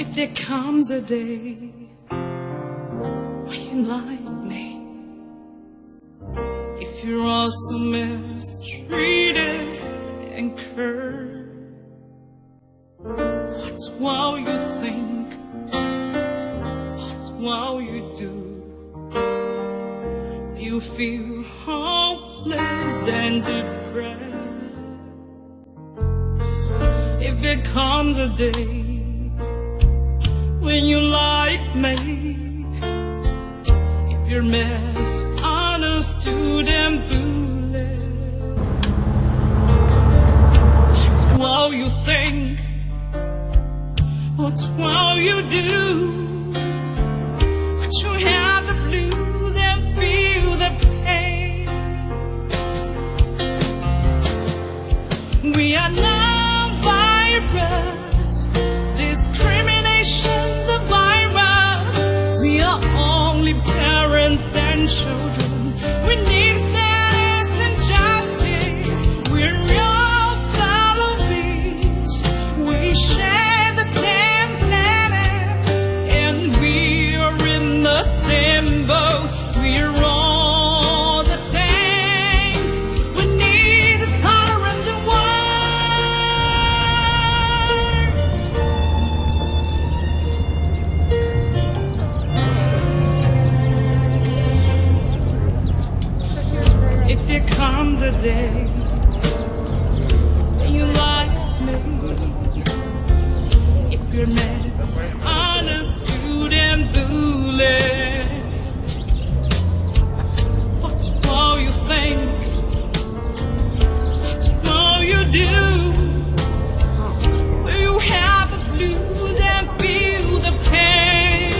If there comes a day when you like me, if you're also mistreated and cursed, what will you think? What will you do? You feel hopeless and depressed. If there comes a day when you like me, if you're misunderstood and bullied, what will you think? What will you do? Would you have the blues and feel the pain? We are now virus, discrimination's a virus. We are only parents and children. We need fairness and justice. We're all fellow beings. We share the same planet, and we are in the same boat. We're all the same. We need a tolerant world. If there comes a day when you like me, if you're misunderstood and bullied, what will you think? What will you do? Will you have the blues and feel the pain?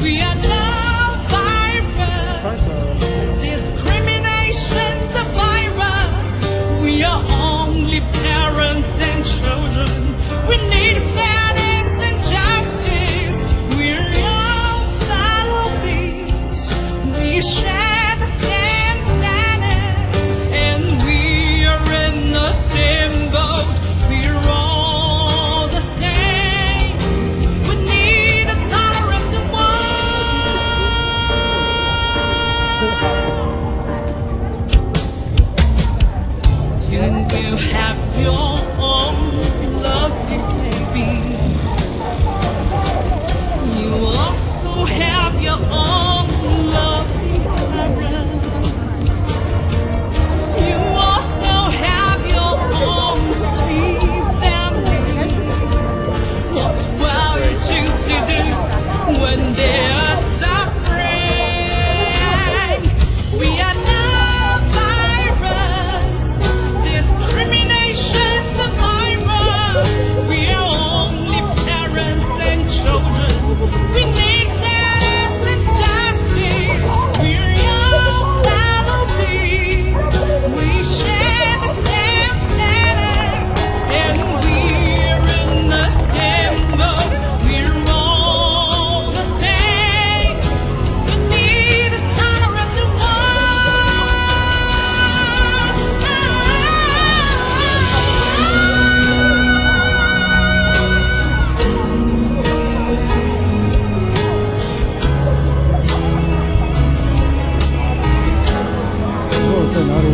We are now virus, discrimination's a virus. We are only parents and children. We need fairness and justice. We're all fellow beings. We share the same planet, and we are in the same boat. We're all the same. We need a tolerant world. You will have your own lovely baby. You also have your own lovely parents. You also have your own sweet family. What will you choose to do when they're suffering? We are now virus, discrimination's a virus. We are only parents and children. We need fairness and justice. We're all fellow beings. We share the same planet, and we're in the same boat. We're all the same. We need a tolerant在哪里？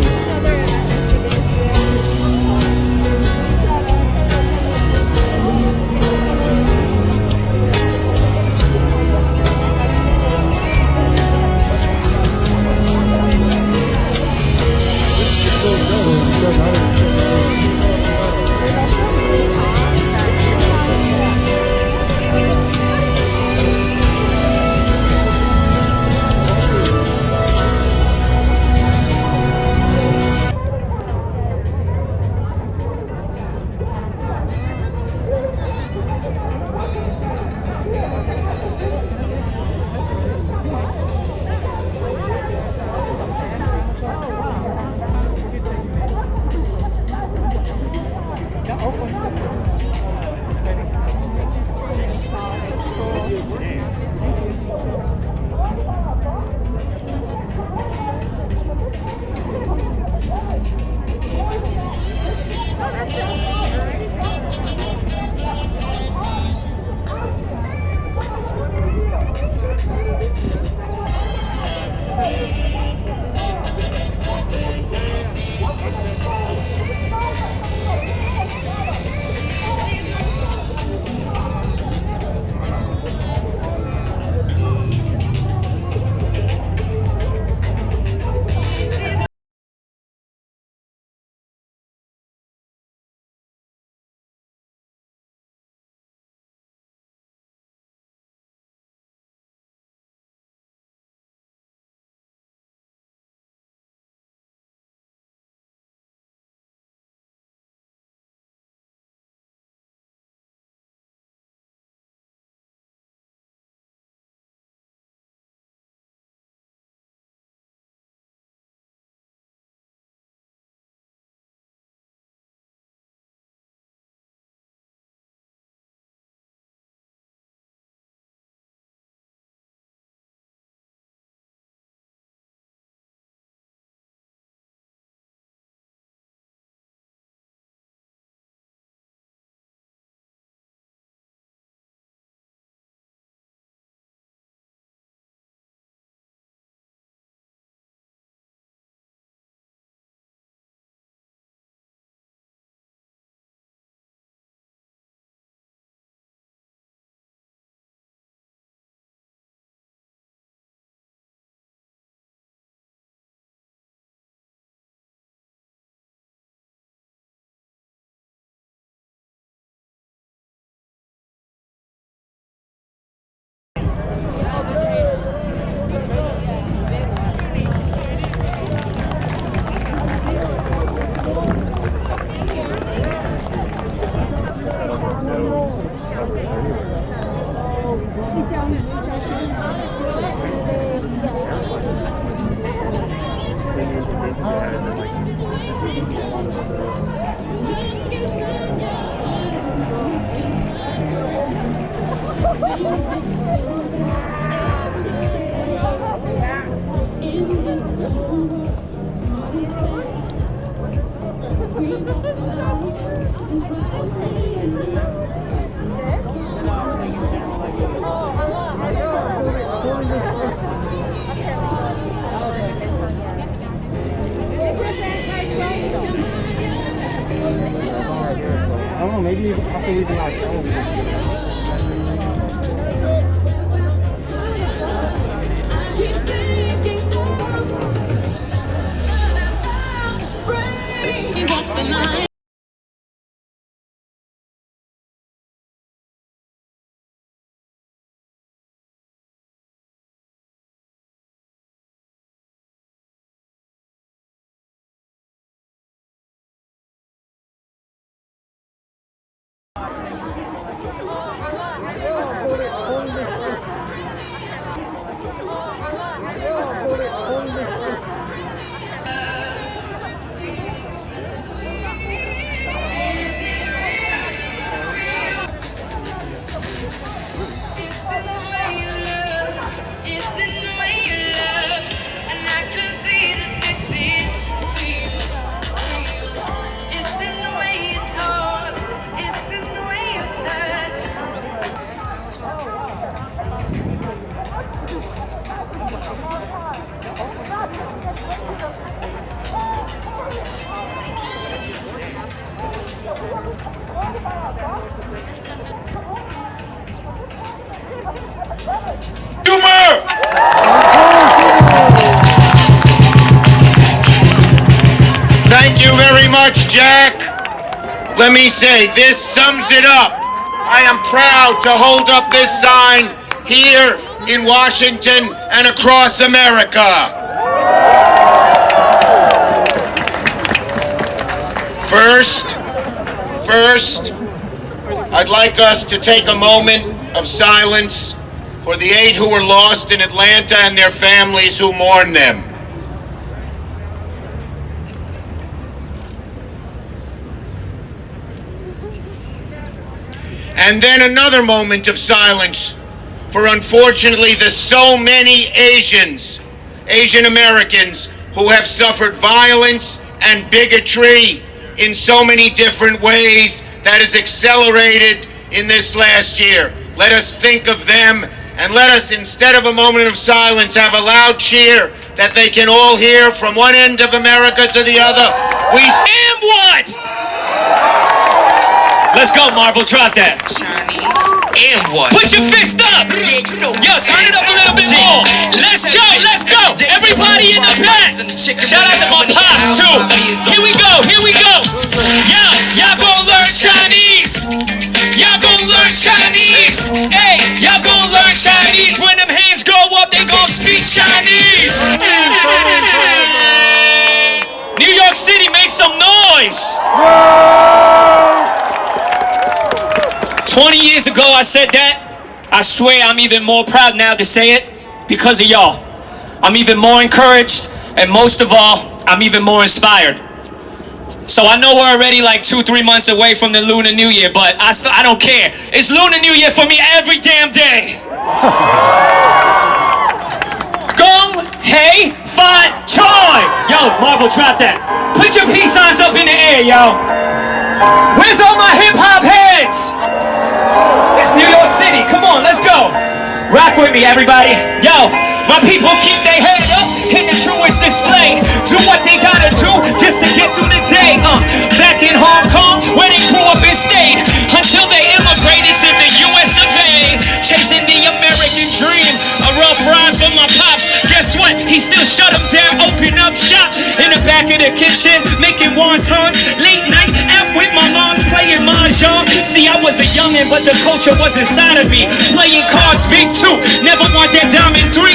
上没地方，他非得要抢我们的。Thank you very much, Jack. Let me say, this sums it up. I am proud to hold up this sign here in Washington and across America. First, I'd like us to take a moment of silence for the 8 who were lost in Atlanta and their families who mourn them. And then another moment of silence for, unfortunately, the so many Asian Americans who have suffered violence and bigotry in so many different ways that has accelerated in this last year. Let us think of them, and let us, instead of a moment of silence, have a loud cheer that they can all hear from one end of America to the other. And what? Let's go, Marvel. Drop that. Chinese. And what? Put your fist up. Yeah, you know Yo, turn it up a little bit more. Let's go. Let's go. Everybody in the back. Shout out to my pops too. Here we go. Here we go. Yo, y'all gon' learn Chinese. Y'all gon' learn Chinese. Hey, y'all gon' learn Chinese. When them hands go up, they gon' speak Chinese. New York City, make some noise. 20 years ago I said that. I swear I'm even more proud now to say it because of y'all. I'm even more encouraged, and most of all, I'm even more inspired. So I know we're already like 2-3 months away from the Lunar New Year, but I don't care. It's Lunar New Year for me every damn day. Gong Hei Fat Choi. Yo, Marvel, drop that. Put your peace signs up in the air, yo. Where's all my hip hop heads? It's New York City. Come on, let's go. Rock with me, everybody. Yo, my people keep their head up in the truest display. Do what they gotta do just to get through the day. Back in Hong Kong, where they grew up and stayed until they immigrated to the US of A. Chasing the American dream. A rough ride for my pops. Guess what? He still shut them down. Open up shop in the back of the kitchen, making wontons. Late night out with my moms playing mahjong. See, I was a youngin', but the culture was inside of me. Playing cards big too. Never want that diamond 3.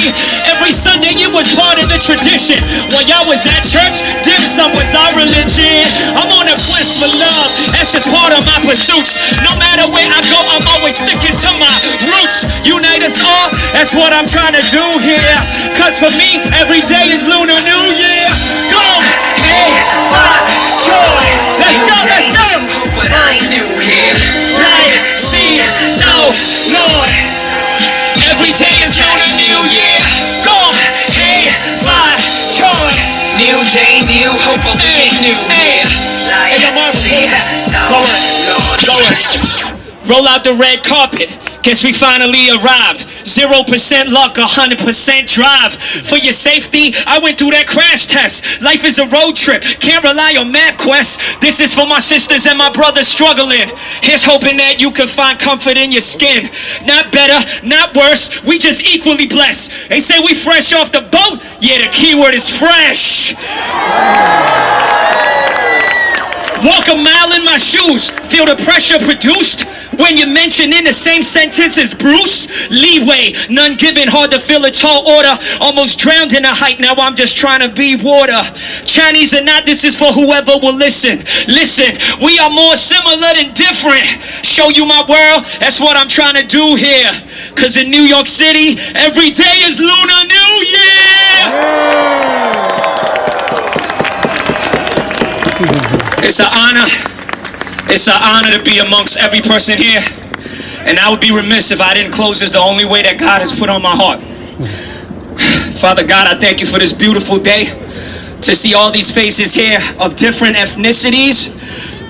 Every Sunday it was part of the tradition. While y'all was at church, dim sum was our religion. I'm on a quest for love. That's just part of my pursuits. No matter where I go, I'm always sticking to my roots. Unite us all. That's what I'm trying to do here. Cause for me, every day is Lunar New Year. Go! Hey, fight, joy. Let's go, let's go! But I ain't new here. Light, see, no, more. Every day is Lunar New Year. Go! Hey, fight, joy. New day, new hope, but we ain't new here. Hey, yo, Marvel, go on. Roll out the red carpet. Guess we finally arrived. 0% luck, 100% drive. For your safety, I went through that crash test. Life is a road trip, can't rely on MapQuest. This is for my sisters and my brothers struggling. Here's hoping that you can find comfort in your skin. Not better, not worse, we just equally blessed. They say we fresh off the boat, yeah, the key word is fresh. Walk a mile in my shoes, feel the pressure produced when you're mentioned in the same sentence as Bruce. Leeway, none given, hard to fill a tall order. Almost drowned in the hype, now I'm just trying to be water. Chinese or not, this is for whoever will listen. Listen, we are more similar than different. Show you my world, that's what I'm trying to do here. Cause in New York City, every day is Lunar New Year! It's an honor to be amongst every person here. And I would be remiss if I didn't close this the only way that God has put on my heart. Father God, I thank you for this beautiful day. To see all these faces here of different ethnicities,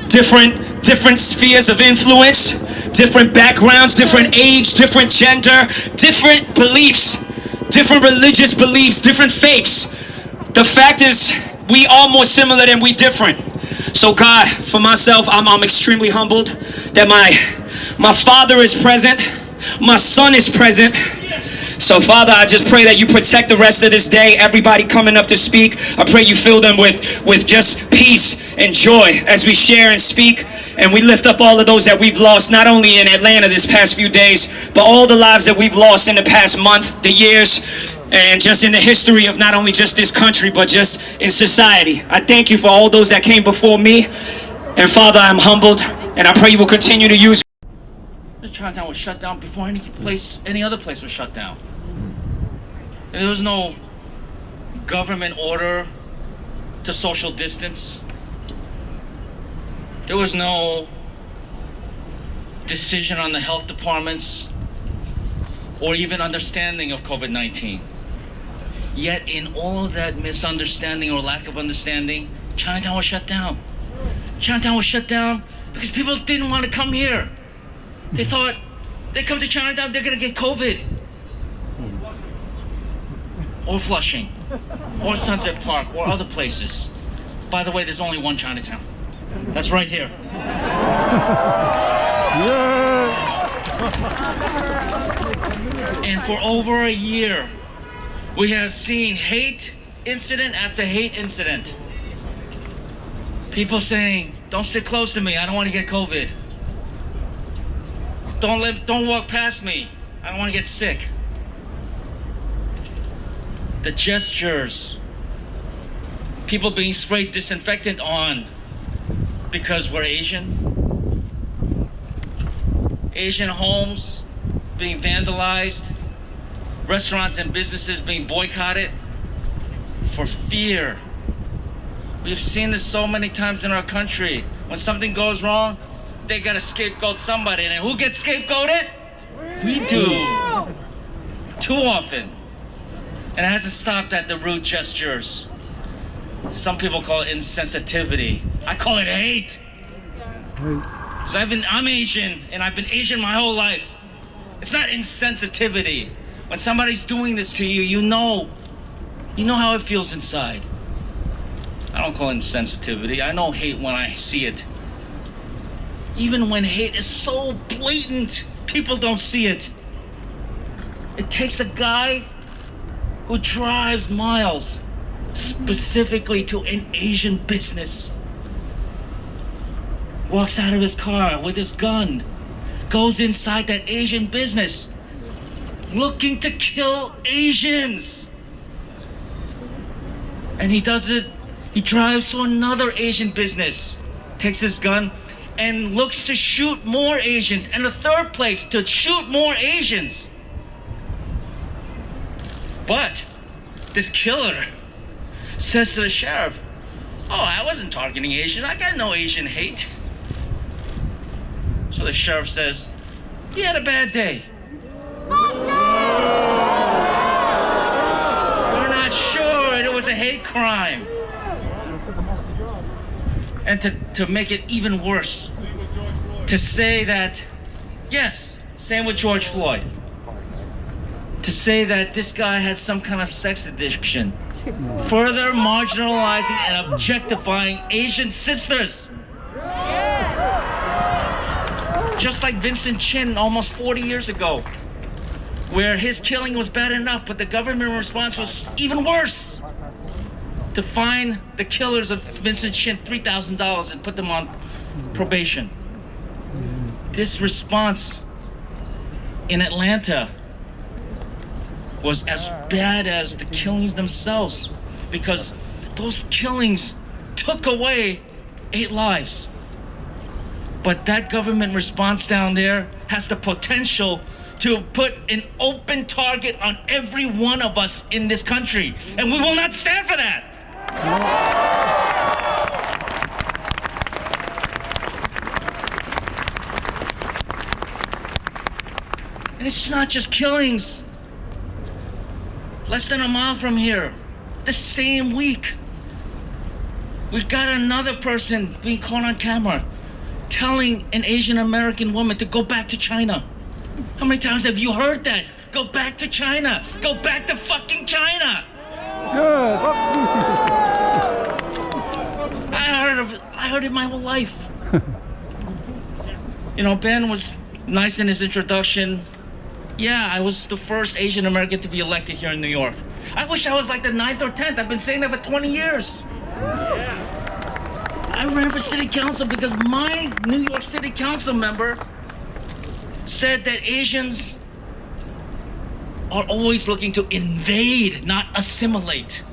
different spheres of influence, different backgrounds, different age, different gender, different beliefs, different religious beliefs, different faiths. The fact is, we are more similar than we different. So God, for myself, I'm extremely humbled that my father is present, my son is present. So Father, I just pray that you protect the rest of this day. Everybody coming up to speak, I pray you fill them with just peace and joy as we share and speak. And we lift up all of those that we've lost, not only in Atlanta this past few days, but all the lives that we've lost in the past month, the years, and just in the history of not only just this country, but just in society. I thank you for all those that came before me. And Father, I'm humbled, and I pray you will continue to use. Chinatown was shut down before any other place was shut down. There was no government order to social distance. There was no decision on the health departments or even understanding of COVID-19. Yet in all of that misunderstanding or lack of understanding, Chinatown was shut down. Chinatown was shut down because people didn't want to come here. They thought, they come to Chinatown, they're gonna get COVID. Or Flushing, or Sunset Park, or other places. By the way, there's only one Chinatown. That's right here. And for over a year, we have seen hate incident after hate incident. People saying, don't sit close to me, I don't want to get COVID. Don't walk past me, I don't want to get sick. The gestures, people being sprayed disinfectant on because we're Asian. Asian homes being vandalized, restaurants and businesses being boycotted for fear. We have seen this so many times in our country. When something goes wrong, they gotta scapegoat somebody. And who gets scapegoated? We do. Too often. And it hasn't stopped at the rude gestures. Some people call it insensitivity. I call it hate. Because I'm Asian, and I've been Asian my whole life. It's not insensitivity. When somebody's doing this to you, you know how it feels inside. I don't call it insensitivity. I know hate when I see it. Even when hate is so blatant, people don't see it. It takes a guy who drives miles specifically to an Asian business, walks out of his car with his gun, goes inside that Asian business looking to kill Asians. And he does it, he drives to another Asian business, takes his gun, and looks to shoot more Asians, and a third place to shoot more Asians. But this killer says to the sheriff, oh, I wasn't targeting Asian, I got no Asian hate. So the sheriff says, he had a bad day. We're not sure it was a hate crime. And to make it even worse, to say that, yes, Same with George Floyd. To say that this guy has some kind of sex addiction, further marginalizing and objectifying Asian sisters. Just like Vincent Chin almost 40 years ago, where his killing was bad enough, but the government response was even worse. To fine the killers of Vincent Chin $3,000 and put them on probation. This response in Atlanta was as bad as the killings themselves, because those killings took away 8 lives. But that government response down there has the potential to put an open target on every one of us in this country, and we will not stand for that. And it's not just killings. Less than a mile from here, the same week, we got another person being caught on camera telling an Asian American woman to go back to China. How many times have you heard that? Go back to China. Go back to fucking China. Good. I heard it my whole life. You know, Ben was nice in his introduction. Yeah, I was the first Asian American to be elected here in New York. I wish I was like the 9th or 10th. I've been saying that for 20 years. I ran for city council because my New York City council member said that Asians are always looking to invade, not assimilate.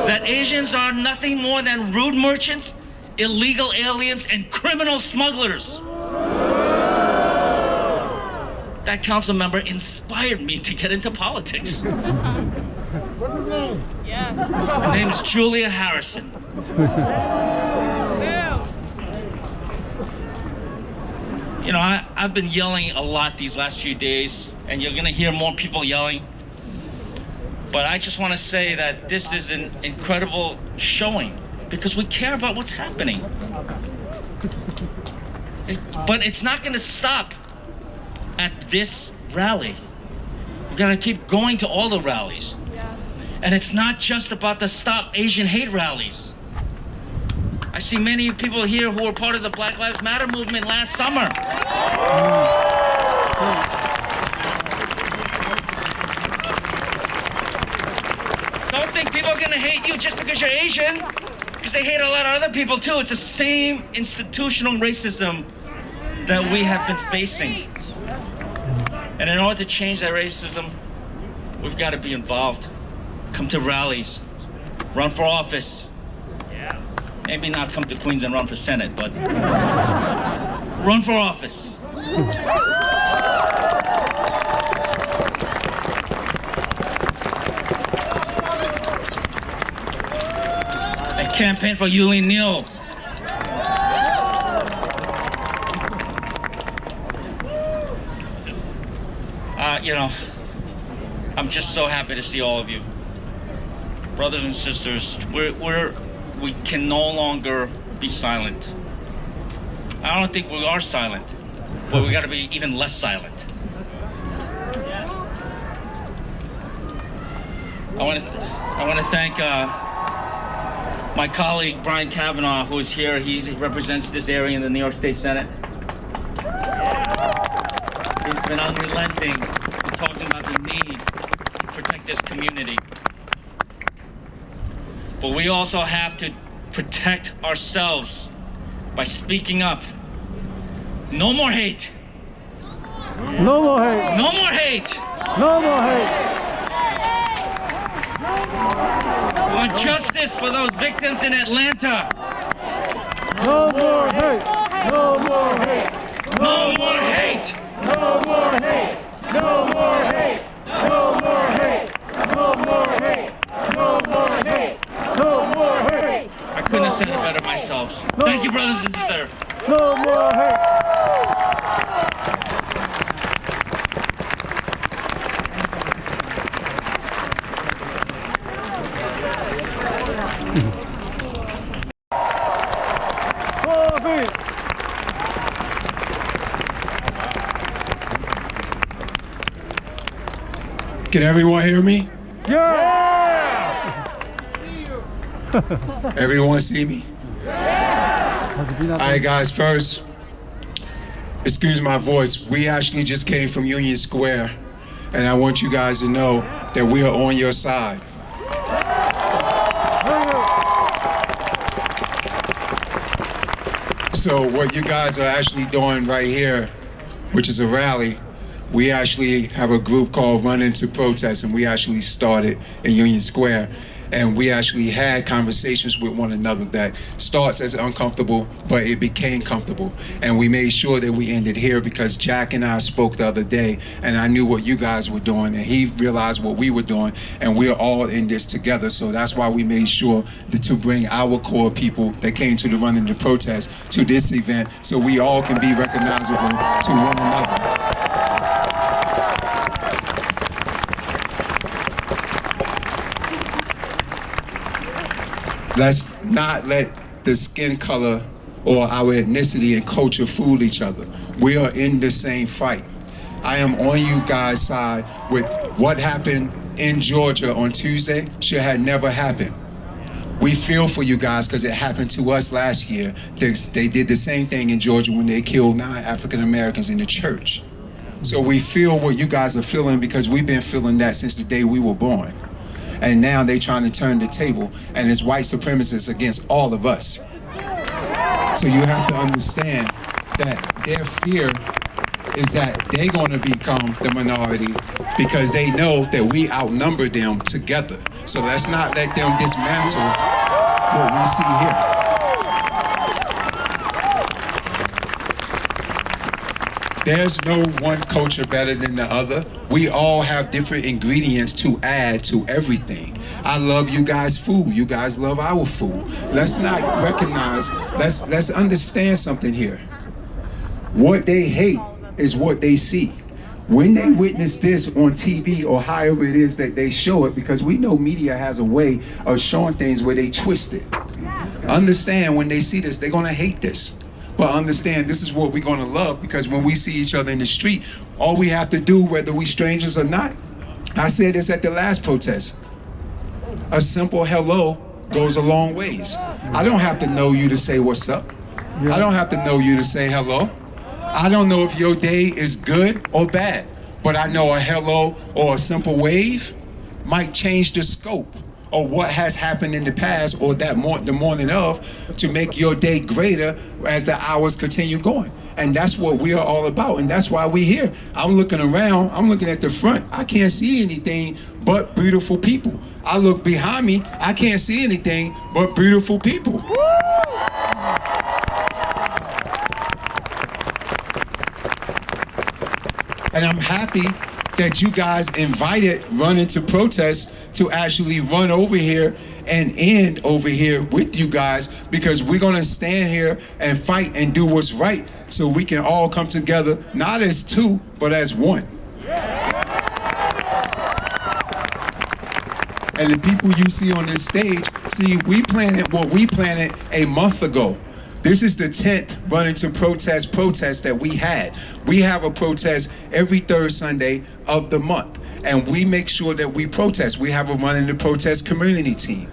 That Asians are nothing more than rude merchants, illegal aliens, and criminal smugglers. That council member inspired me to get into politics. What's his name? Her name is Julia Harrison. You know, I've been yelling a lot these last few days, and you're gonna hear more people yelling. But I just wanna say that this is an incredible showing because we care about what's happening. But it's not gonna stop at this rally. We gotta keep going to all the rallies. And it's not just about the Stop Asian Hate rallies. I see many people here who were part of the Black Lives Matter movement last summer. Don't think people are gonna hate you just because you're Asian, because they hate a lot of other people too. It's the same institutional racism that we have been facing. And in order to change that racism, we've got to be involved. Come to rallies, run for office. Maybe not come to Queens and run for Senate, but run for office. And campaign for Yulin Neal. You know, I'm just so happy to see all of you. Brothers and sisters, we can no longer be silent. I don't think we are silent, but we gotta be even less silent. I want to thank my colleague Brian Kavanaugh, who is here. He represents this area in the New York State Senate. He's been unrelenting in talking about the need to protect this community. But we also have to protect ourselves by speaking up. No more hate. No more hate. No more hate. No more hate. We want justice for those victims in Atlanta. No more hate. No more hate. No more hate. No more hate. No more hate. No more hate. No more hate. No more hate. No more hate. I couldn't have said it better myself. Thank you, brothers and sisters. No more hate. Can everyone hear me? Yeah! Everyone see me? All right, guys, first, excuse my voice. We actually just came from Union Square, and I want you guys to know that we are on your side. So what you guys are actually doing right here, which is a rally, we actually have a group called Run Into Protest, and we actually started in Union Square. And we actually had conversations with one another that starts as uncomfortable, but it became comfortable. And we made sure that we ended here because Jack and I spoke the other day, and I knew what you guys were doing, and he realized what we were doing, and we're all in this together. So that's why we made sure to bring our core people that came to the Run Into Protest to this event, so we all can be recognizable to one another. Let's not let the skin color or our ethnicity and culture fool each other. We are in the same fight. I am on you guys' side with what happened in Georgia on Tuesday should have never happened. We feel for you guys because it happened to us last year. They did the same thing in Georgia when they killed 9 African Americans in the church. So we feel what you guys are feeling because we've been feeling that since the day we were born. And now they're trying to turn the table, and it's white supremacists against all of us. So you have to understand that their fear is that they're going to become the minority because they know that we outnumber them together. So let's not let them dismantle what we see here. There's no one culture better than the other. We all have different ingredients to add to everything. I love you guys' food. You guys love our food. Let's not recognize, let's understand something here. What they hate is what they see. When they witness this on TV or however it is that they show it, because we know media has a way of showing things where they twist it. Understand when they see this, they're gonna hate this. But understand this is what we're gonna love, because when we see each other in the street, all we have to do, whether we strangers or not, I said this at the last protest, a simple hello goes a long ways. I don't have to know you to say what's up. I don't have to know you to say hello. I don't know if your day is good or bad, but I know a hello or a simple wave might change the scope or what has happened in the past or the morning of to make your day greater as the hours continue going. And that's what we are all about, and that's why we're here. I'm looking around, I'm looking at the front, I can't see anything but beautiful people. I look behind me, I can't see anything but beautiful people. And I'm happy that you guys invited Run Into Protest to actually run over here and end over here with you guys, because we're gonna stand here and fight and do what's right so we can all come together, not as two, but as one. And the people you see on this stage, see, we planted what we planted a month ago. This is the 10th Run Into Protest that we had. We have a protest every third Sunday of the month, and we make sure that we protest. We have a Run Into Protest community team.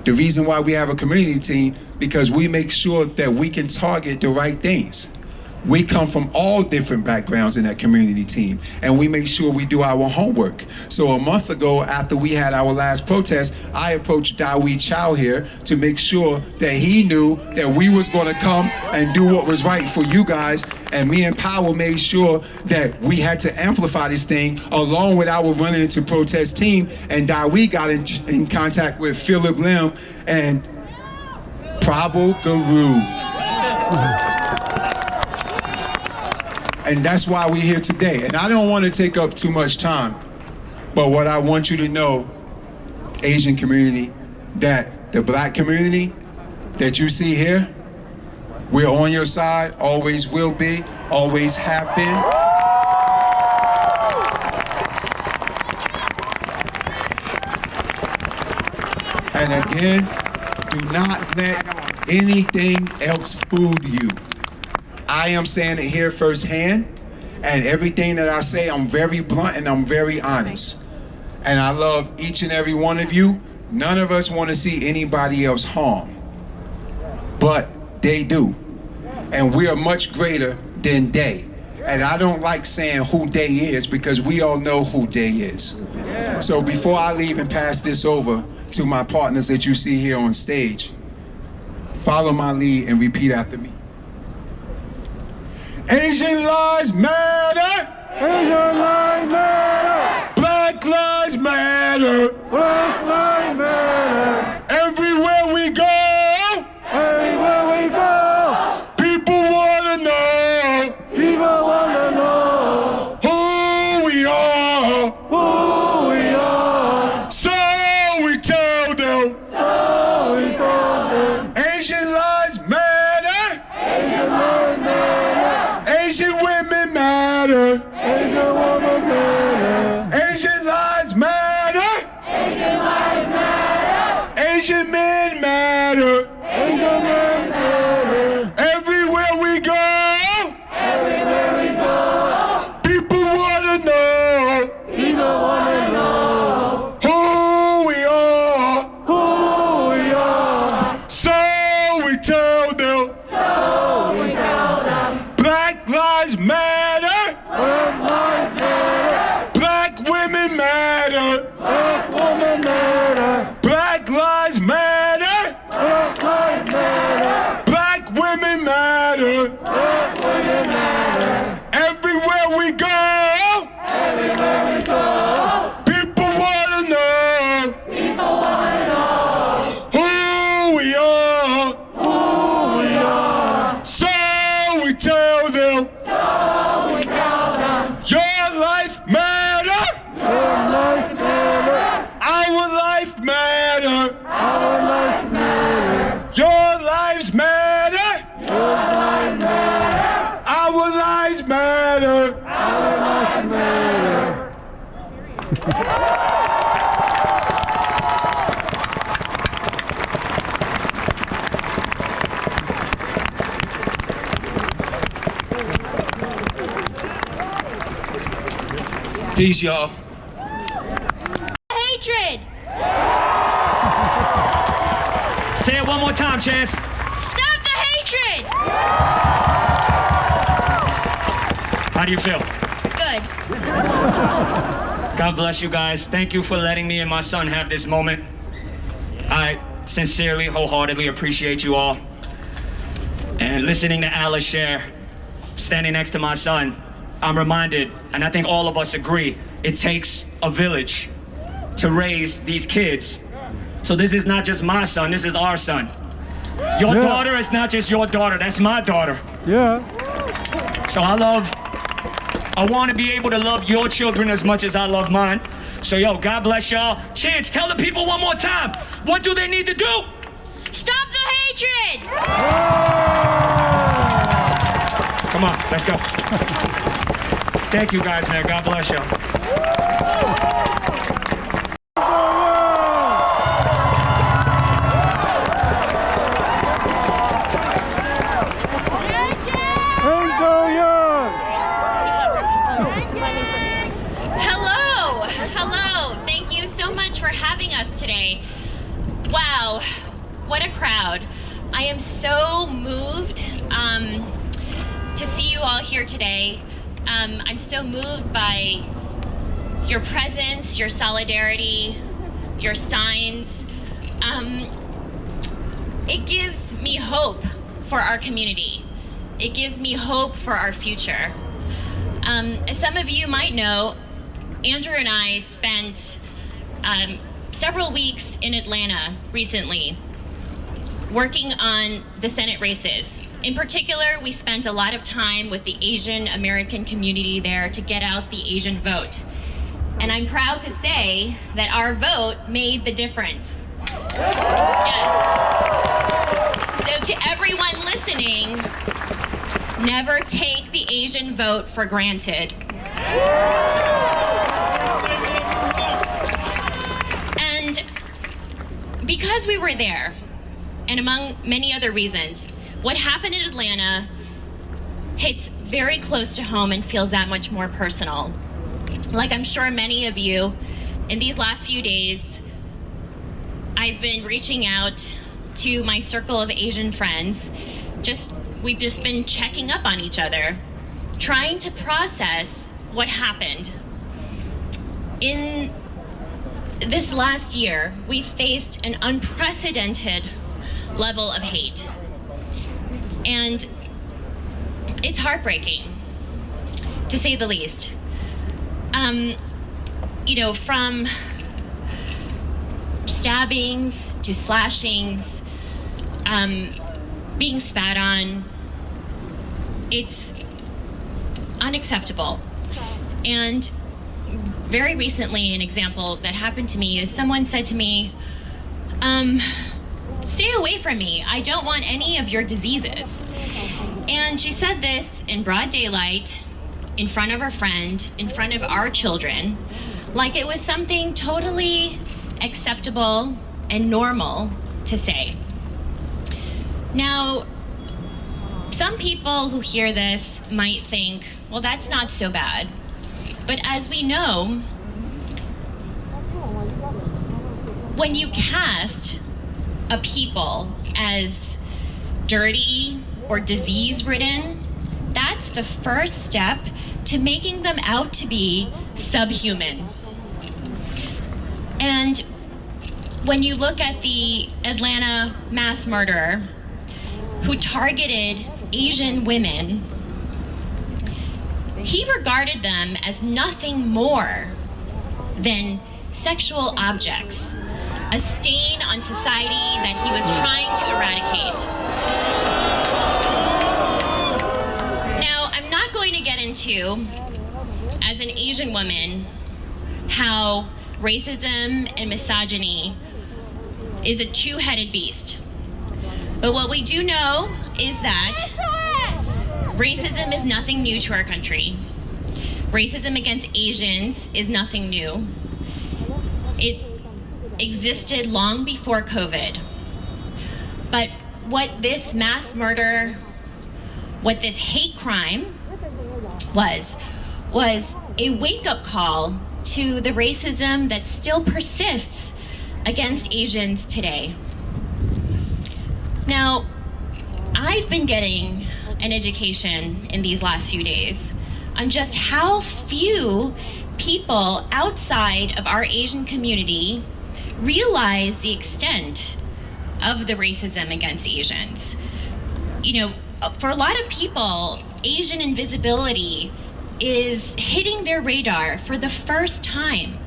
The reason why we have a community team, because we make sure that we can target the right things. We come from all different backgrounds in that community team, and we make sure we do our homework. So a month ago, after we had our last protest, I approached Dawi Chow here to make sure that he knew that we was gonna come and do what was right for you guys, and me and Powell made sure that we had to amplify this thing along with our Running Into Protest team, and Dawi got in contact with Philip Lim and Prabal Guru. And that's why we're here today. And I don't want to take up too much time, but what I want you to know, Asian community, that the black community that you see here, we're on your side, always will be, always have been. And again, do not let anything else fool you. I am saying it here firsthand, and everything that I say, I'm very blunt and I'm very honest. And I love each and every one of you. None of us want to see anybody else harm, but they do. And we are much greater than they. And I don't like saying who they is because we all know who they is. So before I leave and pass this over to my partners that you see here on stage, follow my lead and repeat after me. Asian lives matter. Asian lives matter. Black lives matter. Black lives matter. Everywhere we go, Everywhere we go, people wanna know people wanna know who we are. who we are. So we tell them So we tell them Asian lives matter. Asian lives matter. Asian women matter. Asian women matter. Asian lives matter. Asian lives matter. Asian men matter. Asian men matter. Everywhere we go, Everywhere we go, people wanna know people wanna know who we are. who we are. So we tell them So we tell them Black lives matter. Black lives matter. Black women matter. Black women matter. Black lives matter. Black lives matter. Black women matter. Black women matter. Everywhere we go, Everywhere we go, people wanna know people wanna know who we are. who we are. So we tell them So we tell them your life matter. your lives matter. Our life matter. Our lives matter. Your lives matter. Your lives matter. Our lives matter. Our lives matter. Peace, y'all. Hatred! Say it one more time, Chance. Stop the hatred! How do you feel? Good. God bless you guys. Thank you for letting me and my son have this moment. I sincerely, wholeheartedly appreciate you all. And listening to Alice share, standing next to my son, I'm reminded, and I think all of us agree, it takes a village to raise these kids. So this is not just my son, this is our son. Your Yeah. daughter is not just your daughter, that's my daughter. Yeah. So I want to be able to love your children as much as I love mine. So yo, God bless y'all. Chance, tell the people one more time, what do they need to do? Stop the hatred! Come on, let's go. Thank you guys, man. God bless y'all. Hello! Hello! Thank you so much for having us today. Wow, what a crowd. I am so moved to see you all here today. I'm so moved by your presence, your solidarity, your signs. It gives me hope for our community. It gives me hope for our future. As some of you might know, Andrew and I spent several weeks in Atlanta recently working on the Senate races. In particular, we spent a lot of time with the Asian American community there to get out the Asian vote. And I'm proud to say that our vote made the difference. Yes. So to everyone listening, never take the Asian vote for granted. And because we were there, and among many other reasons, what happened in Atlanta hits very close to home and feels that much more personal. Like I'm sure many of you in these last few days, I've been reaching out to my circle of Asian friends. We've just been checking up on each other, trying to process what happened. In this last year, we faced an unprecedented level of hate. And it's heartbreaking, to say the least. From stabbings to slashings, being spat on, it's unacceptable. And very recently, an example that happened to me is someone said to me, stay away from me. I don't want any of your diseases. And she said this in broad daylight, in front of her friend, in front of our children, like it was something totally acceptable and normal to say. Now, some people who hear this might think, well, that's not so bad. But as we know, when you cast a people as dirty or disease-ridden, that's the first step to making them out to be subhuman. And when you look at the Atlanta mass murderer who targeted Asian women, he regarded them as nothing more than sexual objects, a stain on society that he was trying to eradicate. Now, I'm not going to get into, as an Asian woman, how racism and misogyny is a two-headed beast. But what we do know is that racism is nothing new to our country. Racism against Asians is nothing new. It existed long before COVID. But what this mass murder, what this hate crime was a wake-up call to the racism that still persists against Asians today. Now, I've been getting an education in these last few days on just how few people outside of our Asian community realize the extent of the racism against Asians. For a lot of people, Asian invisibility is hitting their radar for the first time.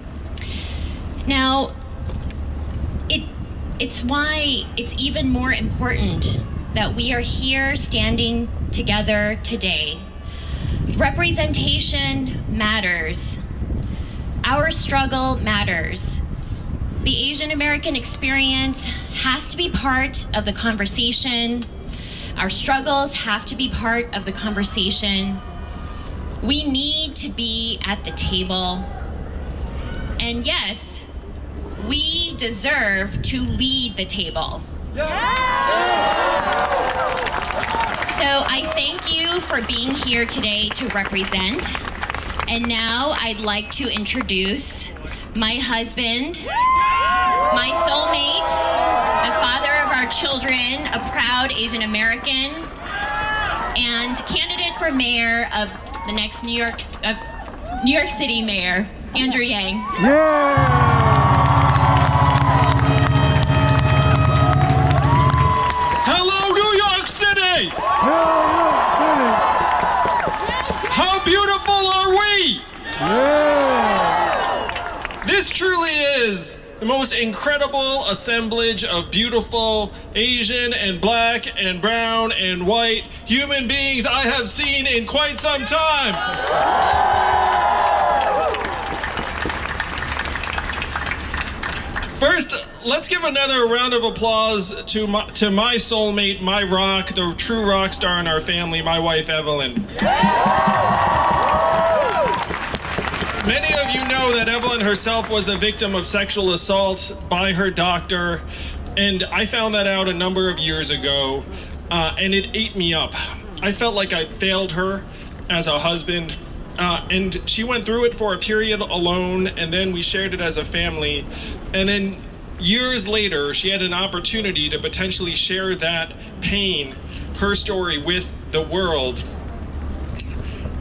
Now, it's why it's even more important that we are here standing together today. Representation matters. Our struggle matters. The Asian American experience has to be part of the conversation. Our struggles have to be part of the conversation. We need to be at the table. And yes, we deserve to lead the table. So I thank you for being here today to represent. And now I'd like to introduce my husband, my soulmate, the father of our children, a proud Asian American, and candidate for mayor of the next New York City mayor, Andrew Yang. Hello, New York City! How beautiful are we? This truly is the most incredible assemblage of beautiful Asian and black and brown and white human beings I have seen in quite some time. First, let's give another round of applause to my soulmate, my rock, the true rock star in our family, my wife, Evelyn. Many of you know that Evelyn herself was the victim of sexual assault by her doctor, and I found that out a number of years ago, and it ate me up. I felt like I'd failed her as a husband, And she went through it for a period alone, and then we shared it as a family. And then years later, she had an opportunity to potentially share that pain, her story, with the world.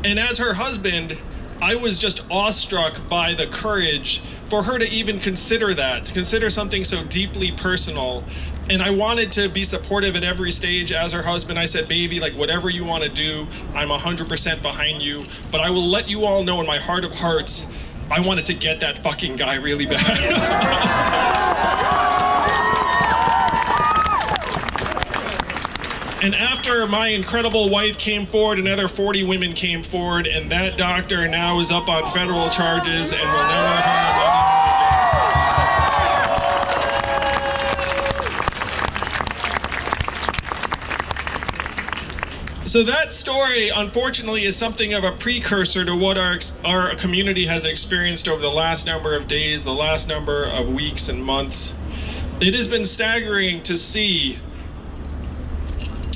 And as her husband, I was just awestruck by the courage for her to even consider that, to consider something so deeply personal. And I wanted to be supportive at every stage as her husband. I said, baby, like whatever you want to do, I'm 100% behind you. But I will let you all know in my heart of hearts, I wanted to get that fucking guy really bad. And after my incredible wife came forward, another 40 women came forward, and that doctor now is up on federal charges and will never have anyone again. So that story, unfortunately, is something of a precursor to what our community has experienced over the last number of days, the last number of weeks and months. It has been staggering to see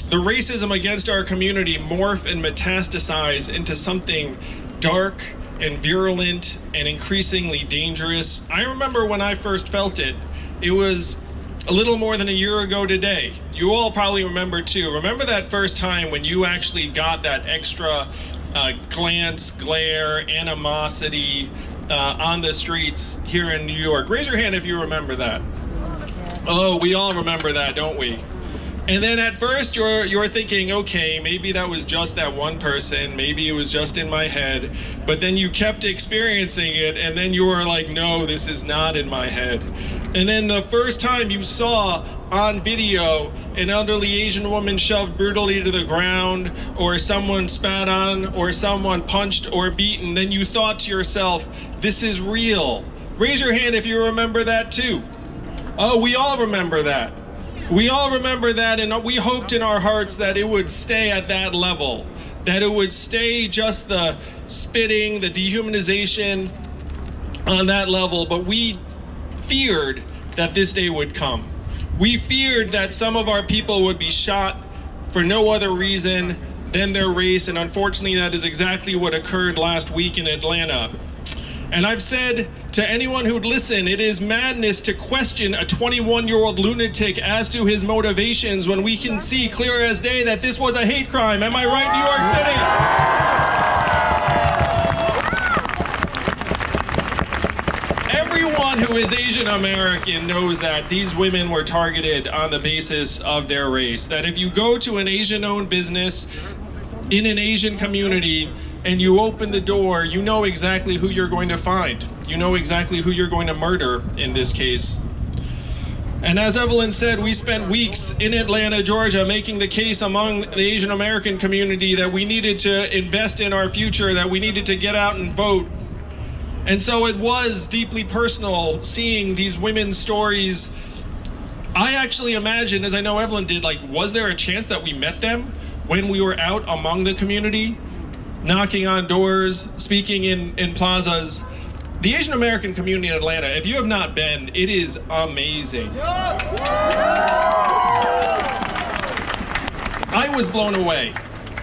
the racism against our community morph and metastasize into something dark and virulent and increasingly dangerous. I remember when I first felt it. It was a little more than a year ago today. You all probably remember too. Remember that first time when you actually got that extra glance, glare, animosity on the streets here in New York? Raise your hand if you remember that. Oh, we all remember that, don't we? And then at first you're thinking, okay, maybe that was just that one person, maybe it was just in my head, but then you kept experiencing it, and then you were like, no, this is not in my head. And then the first time you saw on video an elderly Asian woman shoved brutally to the ground, or someone spat on, or someone punched or beaten, then you thought to yourself, this is real. Raise your hand if you remember that too. Oh, we all remember that. We all remember that, and we hoped in our hearts that it would stay at that level, that it would stay just the spitting, the dehumanization on that level, but we feared that this day would come. We feared that some of our people would be shot for no other reason than their race, and unfortunately that is exactly what occurred last week in Atlanta. And I've said to anyone who'd listen, it is madness to question a 21-year-old lunatic as to his motivations when we can see clear as day that this was a hate crime. Am I right, New York City? Everyone who is Asian American knows that these women were targeted on the basis of their race. That if you go to an Asian-owned business in an Asian community, and you open the door, you know exactly who you're going to find. You know exactly who you're going to murder in this case. And as Evelyn said, we spent weeks in Atlanta, Georgia, making the case among the Asian American community that we needed to invest in our future, that we needed to get out and vote. And so it was deeply personal seeing these women's stories. I actually imagined, as I know Evelyn did, like, was there a chance that we met them when we were out among the community? Knocking on doors, speaking in plazas. The Asian American community in Atlanta, if you have not been, it is amazing. I was blown away.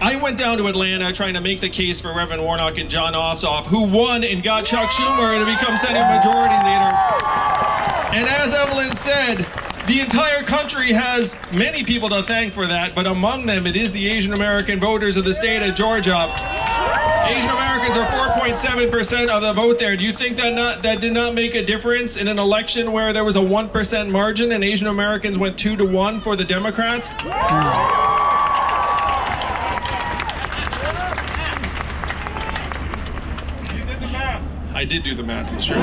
I went down to Atlanta trying to make the case for Reverend Warnock and John Ossoff, who won and got Chuck Schumer to become Senate Majority Leader. And as Evelyn said, the entire country has many people to thank for that, but among them it is the Asian American voters of the state of Georgia. Asian Americans are 4.7% of the vote there. Do you think that did not make a difference in an election where there was a 1% margin and Asian Americans went 2-1 for the Democrats? You did the math. I did do the math, it's true.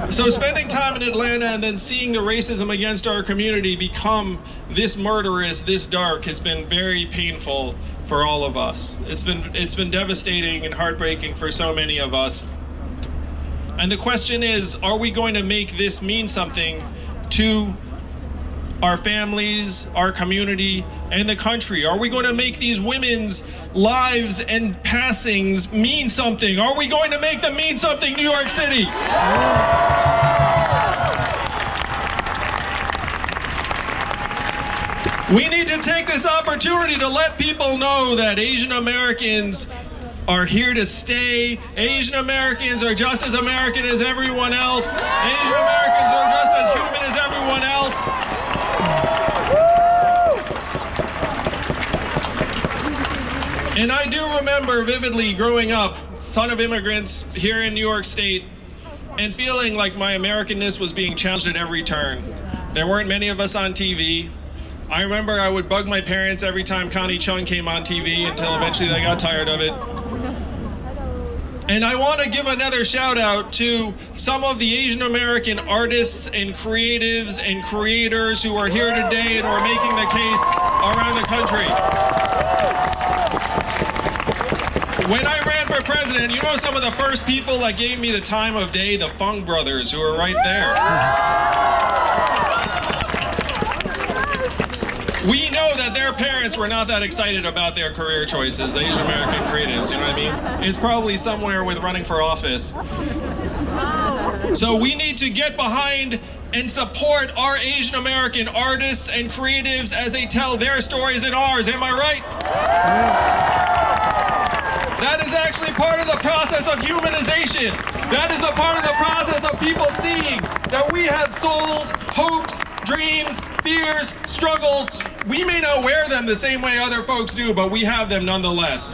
So spending time in Atlanta and then seeing the racism against our community become this murderous, this dark, has been very painful for all of us. It's been devastating and heartbreaking for so many of us. And the question is, are we going to make this mean something to our families, our community, and the country? Are we going to make these women's lives and passings mean something? Are we going to make them mean something, New York City? We need to to take this opportunity to let people know that Asian Americans are here to stay. Asian Americans are just as American as everyone else. Asian Americans are just as human as everyone else. And I do remember vividly growing up, son of immigrants here in New York State, and feeling like my Americanness was being challenged at every turn. There weren't many of us on TV. I remember I would bug my parents every time Connie Chung came on TV until eventually they got tired of it. And I want to give another shout out to some of the Asian American artists and creatives and creators who are here today and who are making the case around the country. When I ran for president, you know some of the first people that gave me the time of day? The Fung brothers, who are right there. We know that their parents were not that excited about their career choices, the Asian American creatives, you know what I mean? It's probably somewhere with running for office. So we need to get behind and support our Asian American artists and creatives as they tell their stories and ours, am I right? That is actually part of the process of humanization. That is the part of the process of people seeing that we have souls, hopes, dreams, fears, struggles. We may not wear them the same way other folks do, but we have them nonetheless.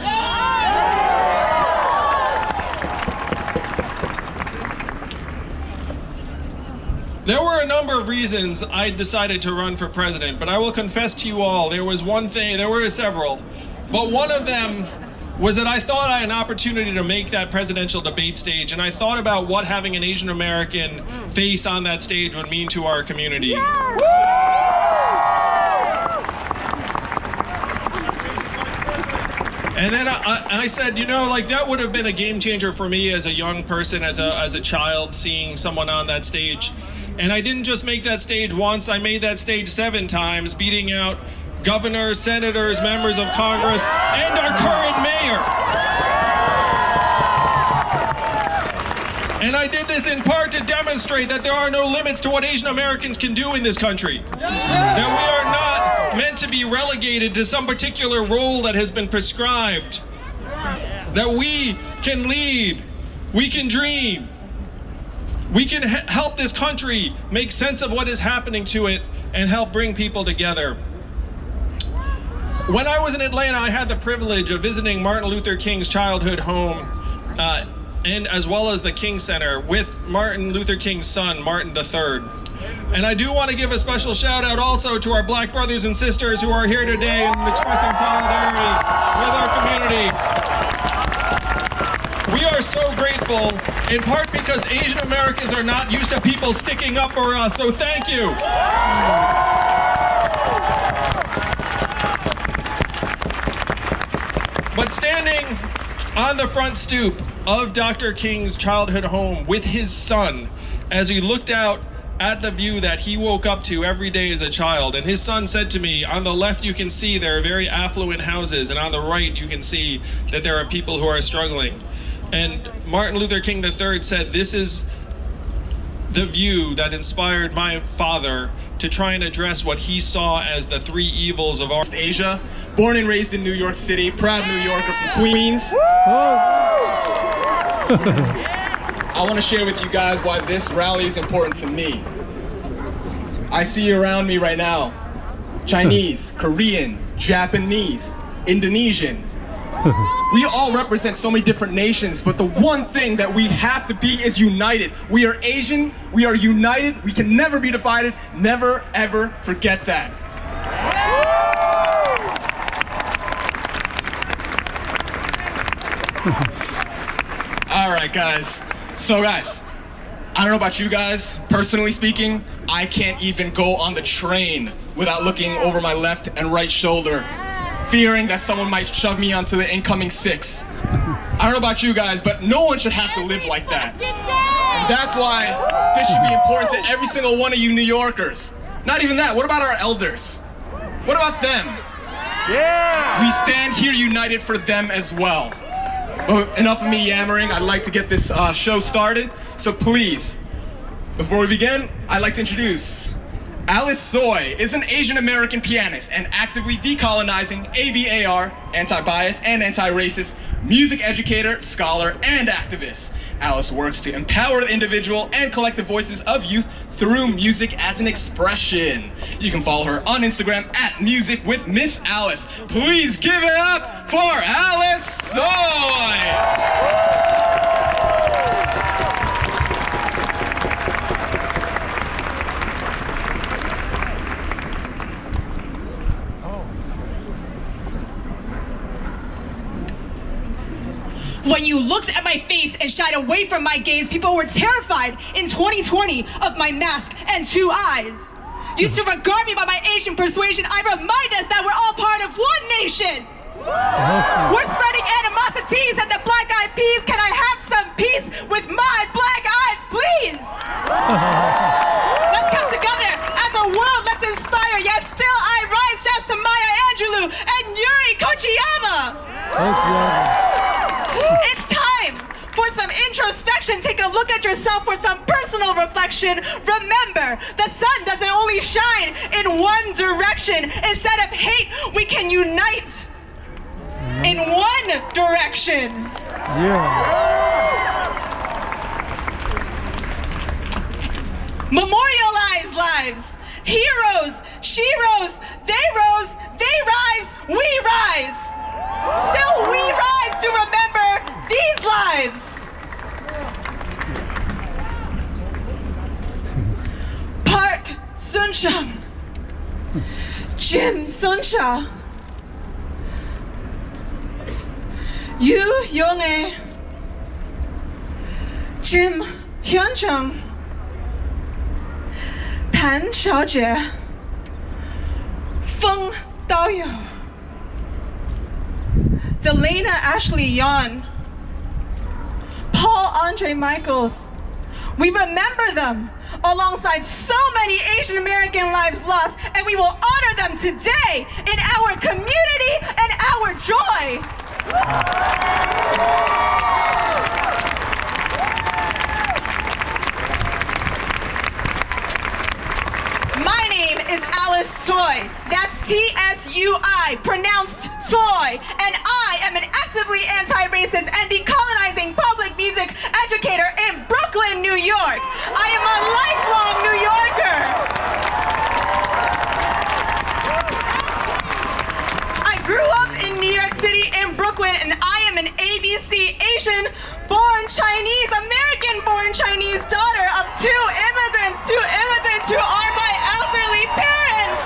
There were a number of reasons I decided to run for president, but I will confess to you all, there was one thing, there were several, but one of them was that I thought I had an opportunity to make that presidential debate stage, and I thought about what having an Asian American face on that stage would mean to our community. And then I said, you know, like that would have been a game changer for me as a young person, as a child, seeing someone on that stage. And I didn't just make that stage once, I made that stage 7 times, beating out governors, senators, members of Congress, and our current mayor. And I did this in part to demonstrate that there are no limits to what Asian Americans can do in this country. That we are not meant to be relegated to some particular role that has been prescribed. That we can lead, we can dream, we can help this country make sense of what is happening to it and help bring people together. When I was in Atlanta, I had the privilege of visiting Martin Luther King's childhood home, and as well as the King Center with Martin Luther King's son, Martin III. And I do want to give a special shout out also to our black brothers and sisters who are here today and expressing solidarity with our community. We are so grateful, in part because Asian Americans are not used to people sticking up for us, so thank you. But standing on the front stoop of Dr. King's childhood home with his son, as he looked out at the view that he woke up to every day as a child, and his son said to me, on the left you can see there are very affluent houses, and on the right you can see that there are people who are struggling. And Martin Luther King III said, this is the view that inspired my father to try and address what he saw as the 3 evils of our Asia, born and raised in New York City, proud New Yorker from Queens. I want to share with you guys why this rally is important to me. I see around me right now, Chinese, Korean, Japanese, Indonesian. We all represent so many different nations, but the one thing that we have to be is united. We are Asian, we are united, we can never be divided, never ever forget that. All right, guys. So guys, I don't know about you guys, personally speaking, I can't even go on the train without looking over my left and right shoulder, fearing that someone might shove me onto the incoming 6. I don't know about you guys, but no one should have to live like that. And that's why this should be important to every single one of you New Yorkers. Not even that, what about our elders? What about them? Yeah! We stand here united for them as well. But enough of me yammering, I'd like to get this show started. So please, before we begin, I'd like to introduce Alice Tsoi is an Asian American pianist and actively decolonizing ABAR, anti-bias and anti-racist, music educator, scholar, and activist. Alice works to empower the individual and collective voices of youth through music as an expression. You can follow her on Instagram at musicwithmissalice. Please give it up for Alice Tsoi! When you looked at my face and shied away from my gaze, people were terrified in 2020 of my mask and two eyes. Used to regard me by my Asian persuasion, I remind us that we're all part of one nation. We're spreading animosities at the Black Eyed Peas. Can I have some peace with my black eyes, please? Let's come together as a world. Let's inspire. Yet still I rise. Shouts to Maya Angelou and Yuri Kochiyama. It's time for some introspection. Take a look at yourself for some personal reflection. Remember, the sun doesn't only shine in one direction. Instead of hate, we can unite in one direction. Memorialize lives. Heroes, sheroes, they rose, they rise, we rise. Still we rise to remember these lives. Park Sun-chang, Jim Sun-cha, Yu Yong-ae, Jim Hyun-chang, Tan Xiaojie, Feng Daoyou, Delana Ashley Yon, Paul Andre Michaels. We remember them alongside so many Asian American lives lost, and we will honor them today in our community and our joy. My name is Alice Tsoi. That's T-S-U-I, pronounced Tsoi. And I am an actively anti-racist and decolonizing public music educator in Brooklyn, New York. I am a lifelong New Yorker. I grew up in New York City in Brooklyn, and I am an ABC Asian-born Chinese, American-born Chinese daughter of two immigrants who are my elderly parents.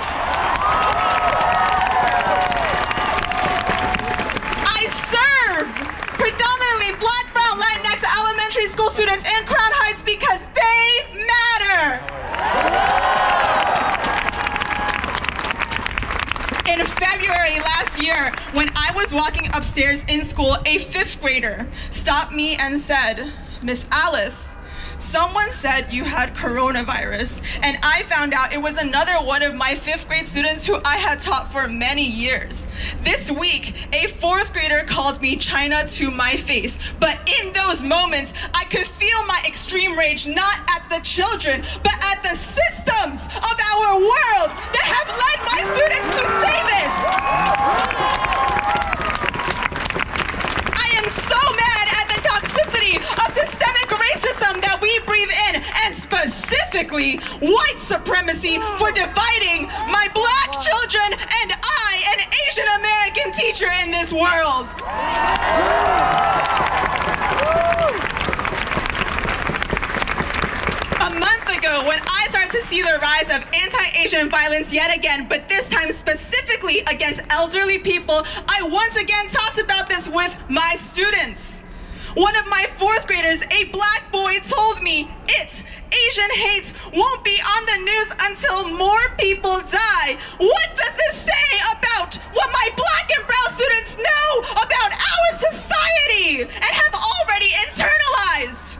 I serve predominantly Black, Brown, Latinx elementary school students in Crown Heights because they matter. In February last year, when I was walking upstairs in school, a 5th grader stopped me and said, "Miss Alice, someone said you had coronavirus," and I found out it was another one of my 5th grade students who I had taught for many years. This week, a 4th grader called me China to my face, but in those moments, I could feel my extreme rage not at the children, but at the systems of our world that have led my students to say this. I am so mad at the toxicity of systemic racism that we breathe in, and specifically white supremacy for dividing my Black children and I, an Asian American teacher in this world. A month ago, when I started to see the rise of anti-Asian violence yet again, but this time specifically against elderly people, I once again talked about this with my students. One of my 4th graders, a Black boy, told me, Asian hate won't be on the news until more people die. What does this say about what my Black and Brown students know about our society and have already internalized?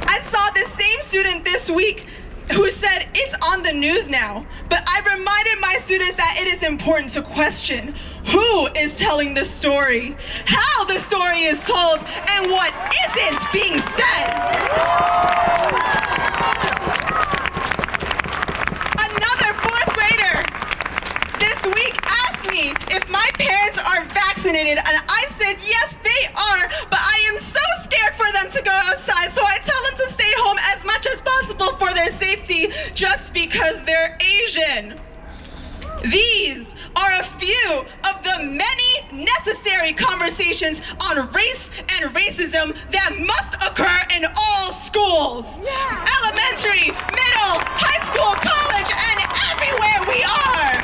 I saw this same student this week who said it's on the news now, but I reminded my students that it is important to question who is telling the story, how the story is told, and what isn't being said. vaccinated? And I said, yes, they are, but I am so scared for them to go outside, so I tell them to stay home as much as possible for their safety just because they're Asian. These are a few of the many necessary conversations on race and racism that must occur in all schools. Elementary, middle, high school, college, and everywhere we are.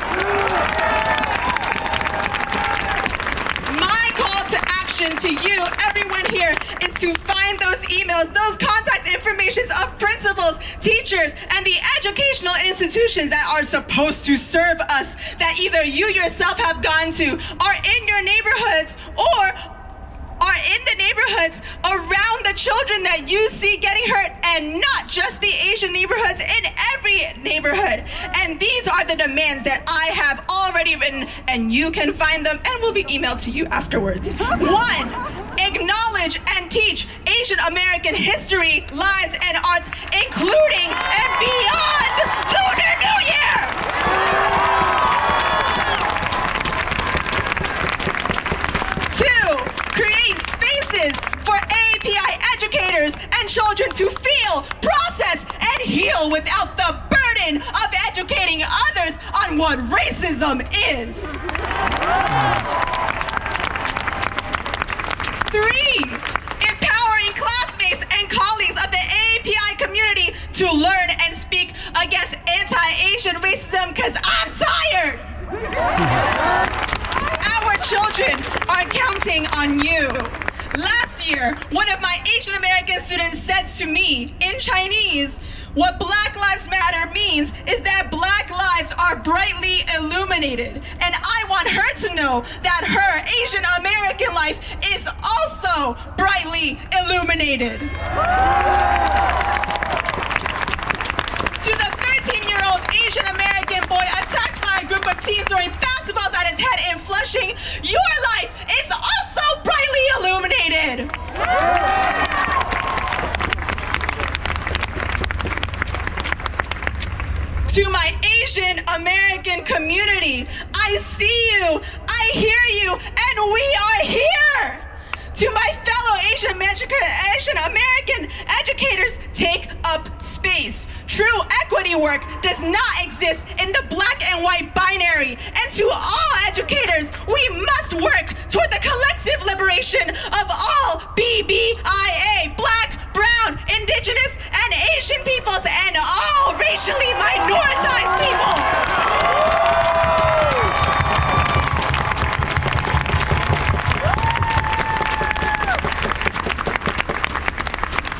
My call to action to you, everyone here, is to find those emails, those contact informations of principals, teachers, and the educational institutions that are supposed to serve us, that either you yourself have gone to, are in your neighborhoods, or are in the neighborhoods around the children that you see getting hurt, and not just the Asian neighborhoods, in every neighborhood. And these are the demands that I have already written, and you can find them and will be emailed to you afterwards. 1, acknowledge and teach Asian American history, lives, and arts, including and beyond Lunar New Year! 2, create spaces for AAPI educators and children to feel, process, and heal without the burden of educating others on what racism is. 3, empowering classmates and colleagues of the AAPI community to learn and speak against anti-Asian racism, because I'm tired. Our children are counting on you. Last year, one of my Asian American students said to me in Chinese, what Black Lives Matter means is that Black lives are brightly illuminated. And I want her to know that her Asian American life is also brightly illuminated. To the 13-year-old Asian American boy attacked by a group of teens throwing basketballs at his head in Flushing, your life is also brightly illuminated. To my Asian American community, I see you, I hear you, and we are here. To my fellow Asian American educators, take up space. True equity work does not exist in the black and white binary. And to all educators, we must work toward the collective liberation of all BBIA, Black, Brown, Indigenous, and Asian peoples, and all racially minoritized people.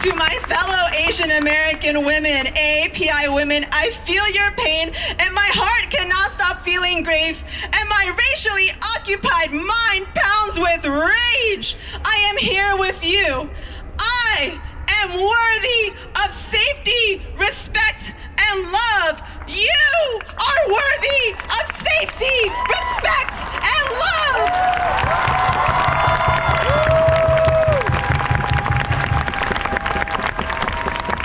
To my fellow Asian American women, AAPI women, I feel your pain, and my heart cannot stop feeling grief, and my racially occupied mind pounds with rage. I am here with you. I am worthy of safety, respect, and love. You are worthy of safety, respect, and love.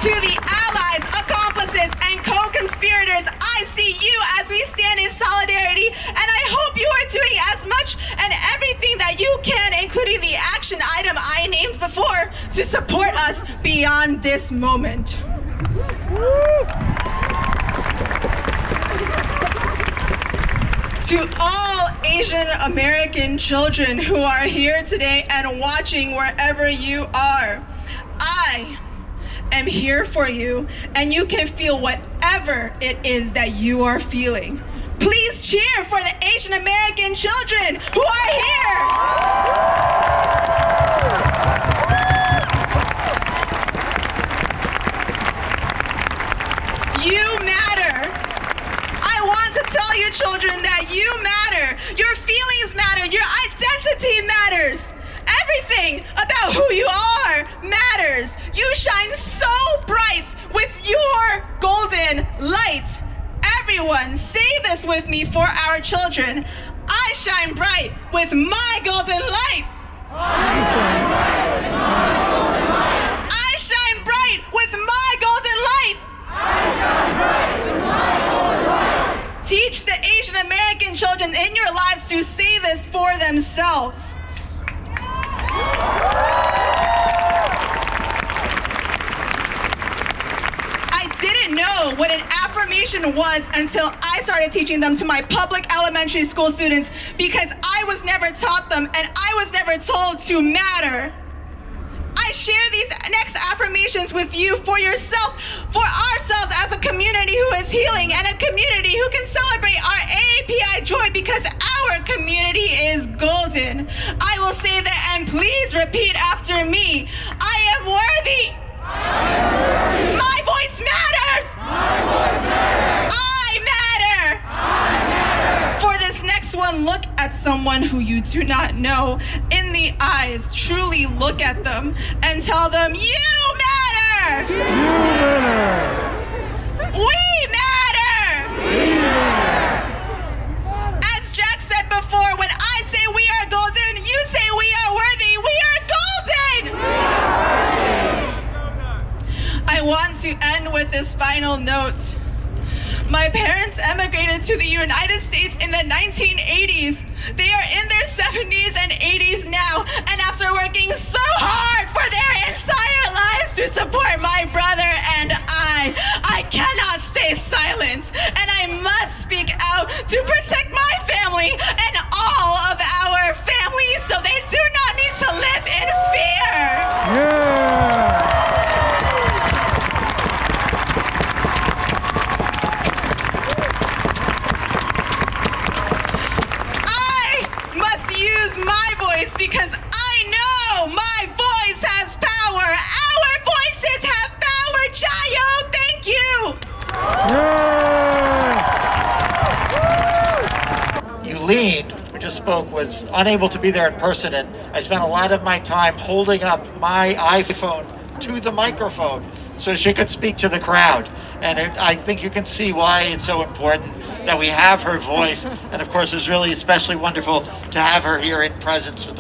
To the allies, accomplices, and co-conspirators, I see you as we stand in solidarity, and I hope you are doing as much and everything that you can, including the action item I named before, to support us beyond this moment. To all Asian American children who are here today and watching wherever you are, I am here for you, and you can feel whatever it is that you are feeling. Please cheer for the Asian American children who are here. You matter. I want to tell you, children, that you matter. Your feelings matter. Your identity matters. Everything about who you are matters. You shine so bright with your golden light. Everyone, say this with me for our children. I shine bright with my golden light. I shine bright with my golden light. I shine bright with my golden light. I shine bright with my golden light. Teach the Asian American children in your lives to say this for themselves. I didn't know what an affirmation was until I started teaching them to my public elementary school students, because I was never taught them and I was never told to matter. I share these next affirmations with you for yourself, for ourselves as a community who is healing and a community who can celebrate our AAPI joy, because our community is golden. I will say that, and please repeat after me. I am worthy. My voice matters. I matter. For this next one, look at someone who you do not know in the eyes. Truly look at them and tell them, you matter. We matter. As Jack said before, when I say we are golden, you say we are worthy. We are golden. I want to end with this final note. My parents emigrated to the United States in the 1980s. They are in their 70s and 80s now, and after working so hard for their entire lives to support my brother and I cannot stay silent, and I must speak out to protect my family and all of our families so they do not need to live in fear. Yeah. My voice, because I know my voice has power. Our voices have power. Chayo, thank you. Yulene, who just spoke, was unable to be there in person, and I spent a lot of my time holding up my iPhone to the microphone so she could speak to the crowd. And I think you can see why it's so important that we have her voice, and of course it's really especially wonderful to have her here in presence with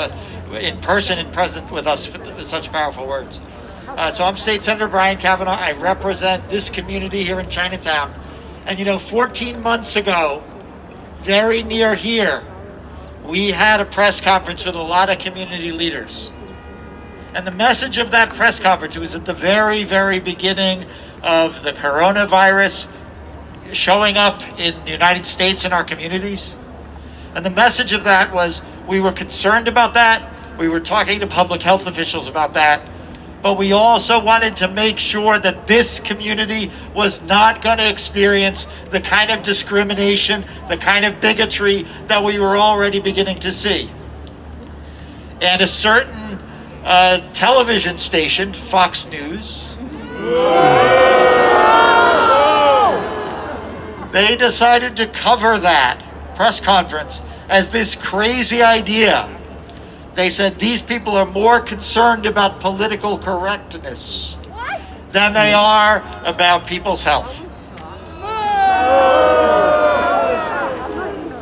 in person and present with us with such powerful words. So I'm State Senator Brian Kavanaugh. I represent this community here in Chinatown, and 14 months ago, very near here, we had a press conference with a lot of community leaders, and the message of that press conference, it was at the very, very beginning of the coronavirus showing up in the United States in our communities. And the message of that was, we were concerned about that, we were talking to public health officials about that, but we also wanted to make sure that this community was not going to experience the kind of discrimination, the kind of bigotry that we were already beginning to see. And a certain television station, Fox News, they decided to cover that press conference as this crazy idea. They said these people are more concerned about political correctness than they are about people's health.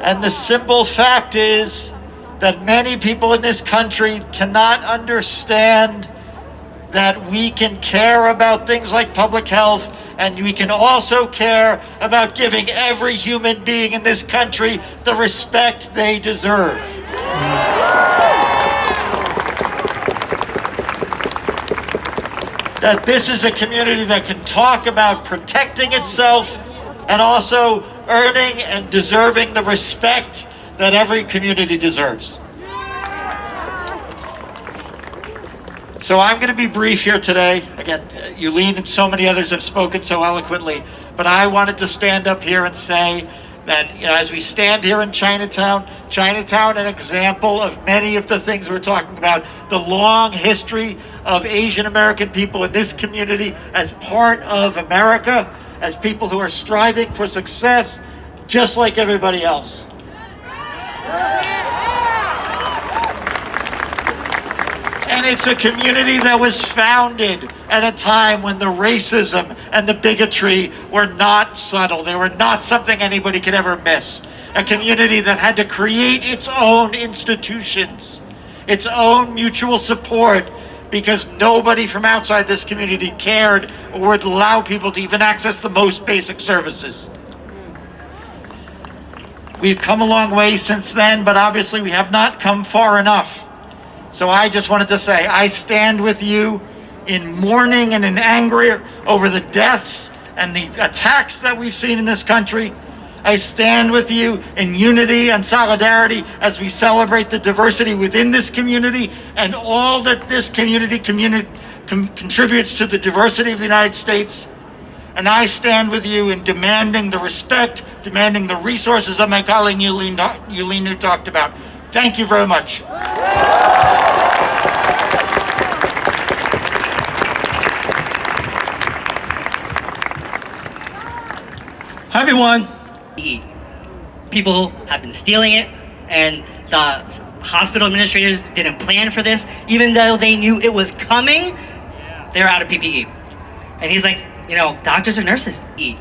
And the simple fact is that many people in this country cannot understand that we can care about things like public health, and we can also care about giving every human being in this country the respect they deserve. That this is a community that can talk about protecting itself and also earning and deserving the respect that every community deserves. So I'm going to be brief here today. Again, Yulene and so many others have spoken so eloquently, but I wanted to stand up here and say that, as we stand here in Chinatown, an example of many of the things we're talking about, the long history of Asian American people in this community as part of America, as people who are striving for success, just like everybody else. And it's a community that was founded at a time when the racism and the bigotry were not subtle. They were not something anybody could ever miss. A community that had to create its own institutions, its own mutual support, because nobody from outside this community cared or would allow people to even access the most basic services. We've come a long way since then, but obviously we have not come far enough. So I just wanted to say, I stand with you in mourning and in anger over the deaths and the attacks that we've seen in this country. I stand with you in unity and solidarity as we celebrate the diversity within this community and all that this community contributes to the diversity of the United States. And I stand with you in demanding the respect, demanding the resources that my colleague Yulene talked about. Thank you very much. Hi everyone. People have been stealing it, and the hospital administrators didn't plan for this, even though they knew it was coming. They're out of PPE. And he's like, you know, doctors or nurses eat.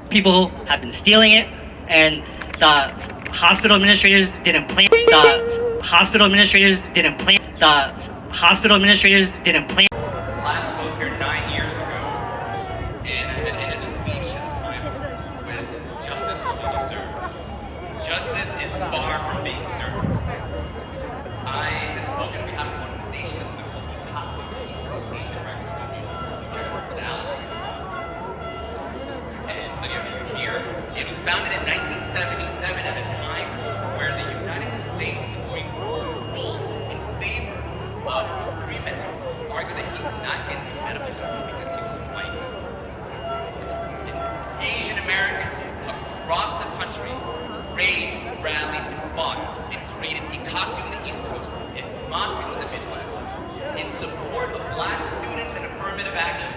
People have been stealing it, and the hospital administrators didn't plan. The hospital administrators didn't plan. The hospital administrators didn't plan. Last spoke here 9 years ago, and I had ended the speech at the time with justice was served. Justice is far from being served. I had spoken on behalf of an organization at the time called PASA, East Coast Asian American Student Union, which I worked with Alice. And many of you here, it was founded in 1977 at a time where the United States Supreme Court ruled in favor of a pre-med, argued that he could not get into medical school because he was white. And Asian Americans across the country raised, rallied, and fought, and created ICASU in the East Coast and MASU in the Midwest in support of black students and affirmative action.